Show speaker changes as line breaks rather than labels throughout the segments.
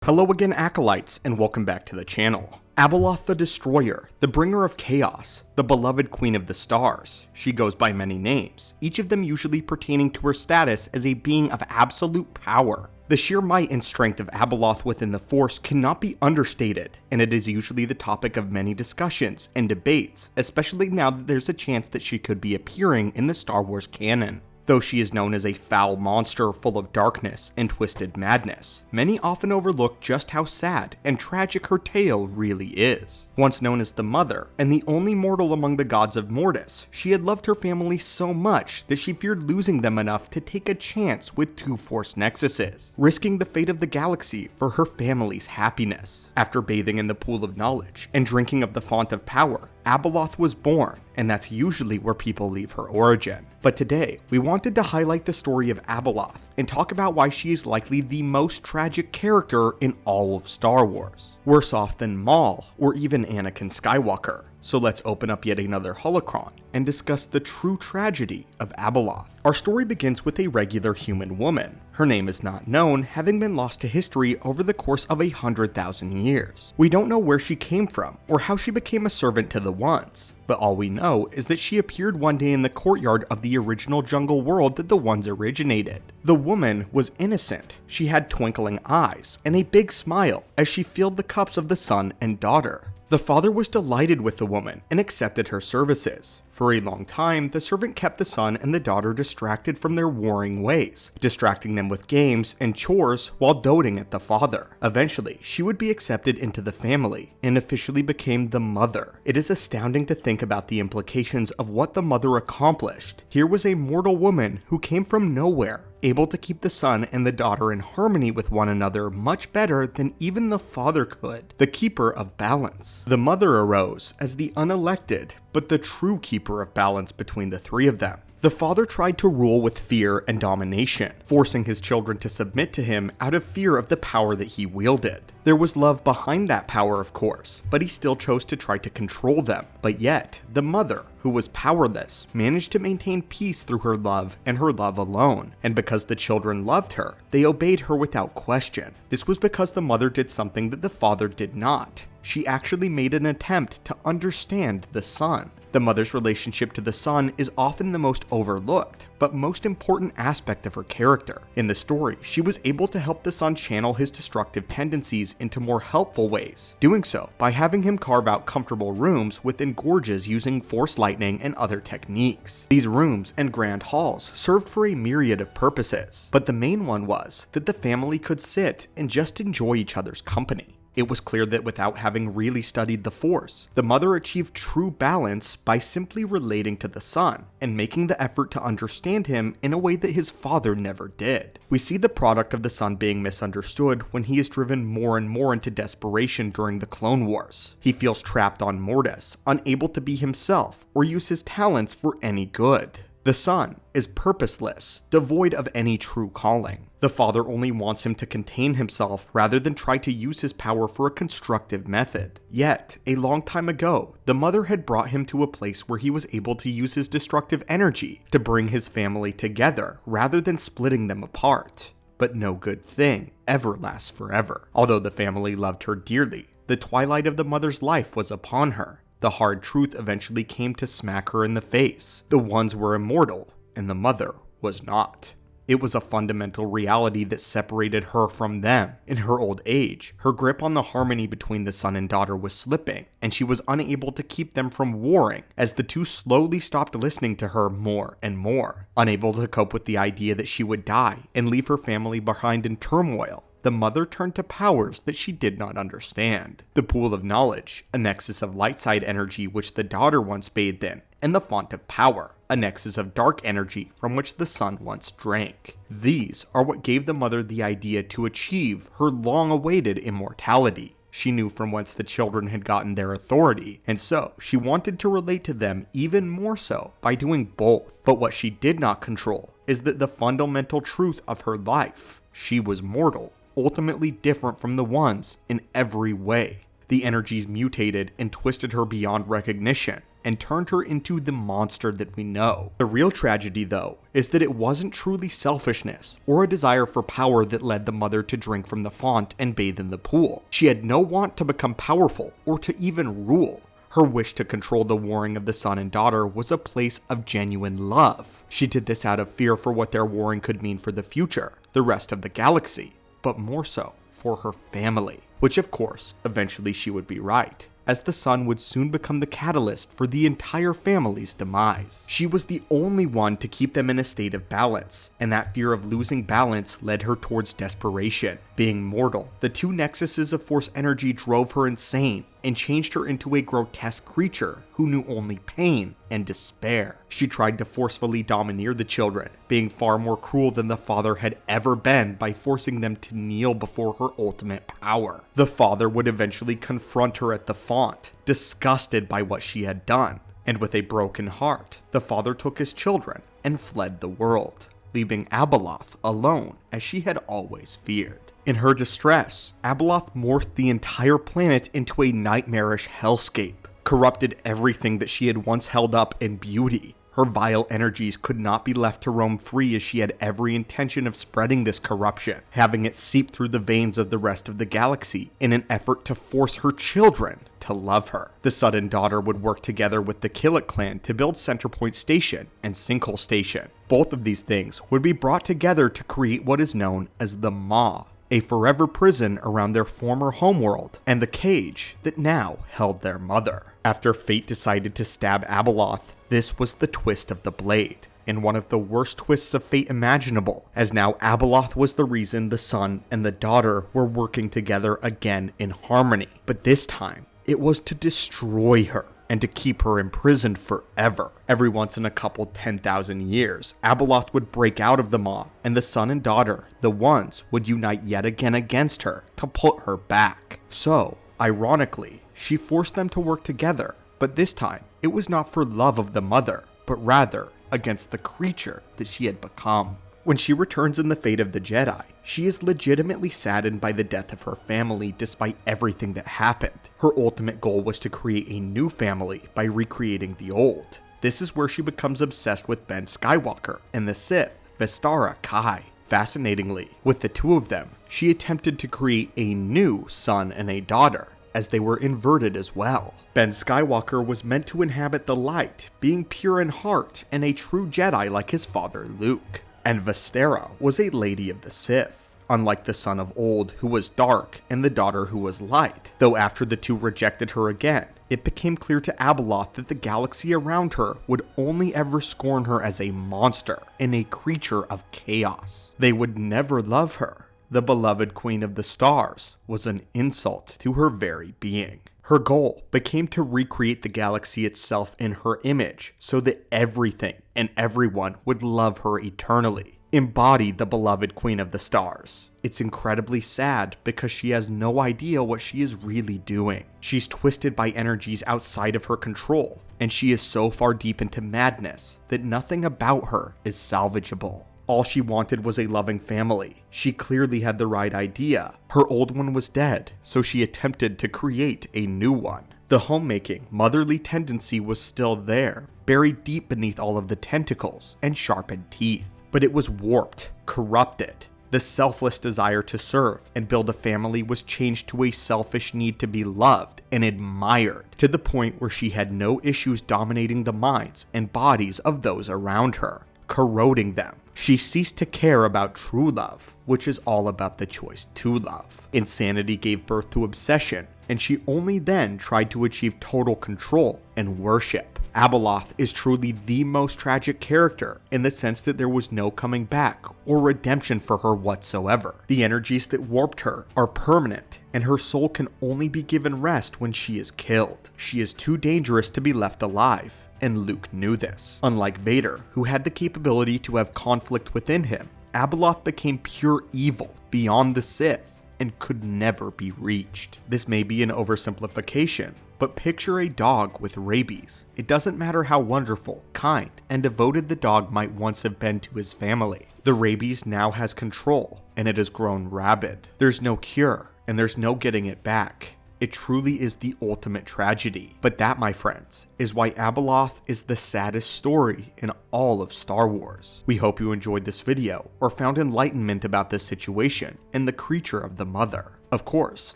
Hello again, Acolytes, and welcome back to the channel. Abeloth the Destroyer, the bringer of chaos, the beloved queen of the stars. She goes by many names, each of them usually pertaining to her status as a being of absolute power. The sheer might and strength of Abeloth within the Force cannot be understated, and it is usually the topic of many discussions and debates, especially now that there's a chance that she could be appearing in the Star Wars canon. Though she is known as a foul monster full of darkness and twisted madness, many often overlook just how sad and tragic her tale really is. Once known as the Mother, and the only mortal among the gods of Mortis, she had loved her family so much that she feared losing them enough to take a chance with two Force nexuses, risking the fate of the galaxy for her family's happiness. After bathing in the pool of knowledge and drinking of the font of power, Abeloth was born, and that's usually where people leave her origin. But today, we wanted to highlight the story of Abeloth and talk about why she is likely the most tragic character in all of Star Wars. Worse off than Maul or even Anakin Skywalker. So let's open up yet another holocron and discuss the true tragedy of Abeloth. Our story begins with a regular human woman. Her name is not known, having been lost to history over the course of 100,000 years. We don't know where she came from or how she became a servant to the Ones, but all we know is that she appeared one day in the courtyard of the original jungle world that the Ones originated. The woman was innocent. She had twinkling eyes and a big smile as she filled the cups of the son and daughter. The father was delighted with the woman and accepted her services. For a long time, the servant kept the son and the daughter distracted from their warring ways, distracting them with games and chores while doting at the father. Eventually, she would be accepted into the family and officially became the mother. It is astounding to think about the implications of what the mother accomplished. Here was a mortal woman who came from nowhere, able to keep the son and the daughter in harmony with one another much better than even the father could, the keeper of balance. The mother arose as the unelected, but the true keeper of balance between the three of them. The father tried to rule with fear and domination, forcing his children to submit to him out of fear of the power that he wielded. There was love behind that power, of course, but he still chose to try to control them. But yet, the mother, who was powerless, managed to maintain peace through her love and her love alone. And because the children loved her, they obeyed her without question. This was because the mother did something that the father did not. She actually made an attempt to understand the son. The mother's relationship to the son is often the most overlooked, but most important aspect of her character. In the story, she was able to help the son channel his destructive tendencies into more helpful ways, doing so by having him carve out comfortable rooms within gorges using force lightning and other techniques. These rooms and grand halls served for a myriad of purposes, but the main one was that the family could sit and just enjoy each other's company. It was clear that without having really studied the Force, the mother achieved true balance by simply relating to the son and making the effort to understand him in a way that his father never did. We see the product of the son being misunderstood when he is driven more and more into desperation during the Clone Wars. He feels trapped on Mortis, unable to be himself or use his talents for any good. The son is purposeless, devoid of any true calling. The father only wants him to contain himself rather than try to use his power for a constructive method. Yet, a long time ago, the mother had brought him to a place where he was able to use his destructive energy to bring his family together rather than splitting them apart. But no good thing ever lasts forever. Although the family loved her dearly, the twilight of the mother's life was upon her. The hard truth eventually came to smack her in the face. The Ones were immortal, and the mother was not. It was a fundamental reality that separated her from them. In her old age, her grip on the harmony between the son and daughter was slipping, and she was unable to keep them from warring as the two slowly stopped listening to her more and more. Unable to cope with the idea that she would die and leave her family behind in turmoil, the mother turned to powers that she did not understand. The pool of knowledge, a nexus of light side energy which the daughter once bathed in, and the font of power, a nexus of dark energy from which the son once drank. These are what gave the mother the idea to achieve her long-awaited immortality. She knew from whence the children had gotten their authority, and so she wanted to relate to them even more so by doing both. But what she did not control is that the fundamental truth of her life. She was mortal, ultimately different from the Ones in every way. The energies mutated and twisted her beyond recognition. and turned her into the monster that we know. The real tragedy, though, is that it wasn't truly selfishness or a desire for power that led the mother to drink from the font and bathe in the pool. She had no want to become powerful or to even rule. Her wish to control the warring of the son and daughter was a place of genuine love. She did this out of fear for what their warring could mean for the future, the rest of the galaxy, but more so for her family. Which, of course, eventually she would be right, as the son would soon become the catalyst for the entire family's demise. She was the only one to keep them in a state of balance, and that fear of losing balance led her towards desperation. Being mortal, the two nexuses of force energy drove her insane and changed her into a grotesque creature who knew only pain and despair. She tried to forcefully domineer the children, being far more cruel than the father had ever been by forcing them to kneel before her ultimate power. The father would eventually confront her at the font, disgusted by what she had done, and with a broken heart, the father took his children and fled the world, leaving Abeloth alone as she had always feared. In her distress, Abeloth morphed the entire planet into a nightmarish hellscape, corrupted everything that she had once held up in beauty. Her vile energies could not be left to roam free, as she had every intention of spreading this corruption, having it seep through the veins of the rest of the galaxy in an effort to force her children to love her. The son and daughter would work together with the Killick clan to build Centerpoint Station and Sinkhole Station. Both of these things would be brought together to create what is known as the Maw, a forever prison around their former homeworld, and the cage that now held their mother. After fate decided to stab Abeloth, this was the twist of the blade, and one of the worst twists of fate imaginable, as now Abeloth was the reason the son and the daughter were working together again in harmony. But this time, it was to destroy her and to keep her imprisoned forever. Every once in a couple 10,000 years, Abeloth would break out of the Maw, and the son and daughter, the ones, would unite yet again against her to put her back. So, ironically, she forced them to work together, but this time, it was not for love of the mother, but rather against the creature that she had become. When she returns in the Fate of the Jedi, she is legitimately saddened by the death of her family despite everything that happened. Her ultimate goal was to create a new family by recreating the old. This is where she becomes obsessed with Ben Skywalker and the Sith, Vestara Kai. Fascinatingly, with the two of them, she attempted to create a new son and a daughter, as they were inverted as well. Ben Skywalker was meant to inhabit the light, being pure in heart and a true Jedi like his father Luke. And Vestara was a lady of the Sith, unlike the son of old who was dark and the daughter who was light. Though after the two rejected her again, it became clear to Abeloth that the galaxy around her would only ever scorn her as a monster and a creature of chaos. They would never love her. The beloved Queen of the Stars was an insult to her very being. Her goal became to recreate the galaxy itself in her image so that everything and everyone would love her eternally. Embody the beloved Queen of the Stars. It's incredibly sad because she has no idea what she is really doing. She's twisted by energies outside of her control, and she is so far deep into madness that nothing about her is salvageable. All she wanted was a loving family. She clearly had the right idea. Her old one was dead, so she attempted to create a new one. The homemaking, motherly tendency was still there, buried deep beneath all of the tentacles and sharpened teeth. But it was warped, corrupted. The selfless desire to serve and build a family was changed to a selfish need to be loved and admired, to the point where she had no issues dominating the minds and bodies of those around her, corroding them. She ceased to care about true love, which is all about the choice to love. Insanity gave birth to obsession, and she only then tried to achieve total control and worship. Abeloth is truly the most tragic character in the sense that there was no coming back or redemption for her whatsoever. The energies that warped her are permanent, and her soul can only be given rest when she is killed. She is too dangerous to be left alive, and Luke knew this. Unlike Vader, who had the capability to have conflict within him, Abeloth became pure evil beyond the Sith and could never be reached. This may be an oversimplification, but picture a dog with rabies. It doesn't matter how wonderful, kind, and devoted the dog might once have been to his family. The rabies now has control, and it has grown rabid. There's no cure, and there's no getting it back. It truly is the ultimate tragedy. But that, my friends, is why Abeloth is the saddest story in all of Star Wars. We hope you enjoyed this video or found enlightenment about this situation and the creature of the mother. Of course,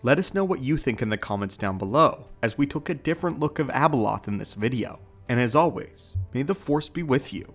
let us know what you think in the comments down below, as we took a different look of Abeloth in this video. And as always, may the Force be with you.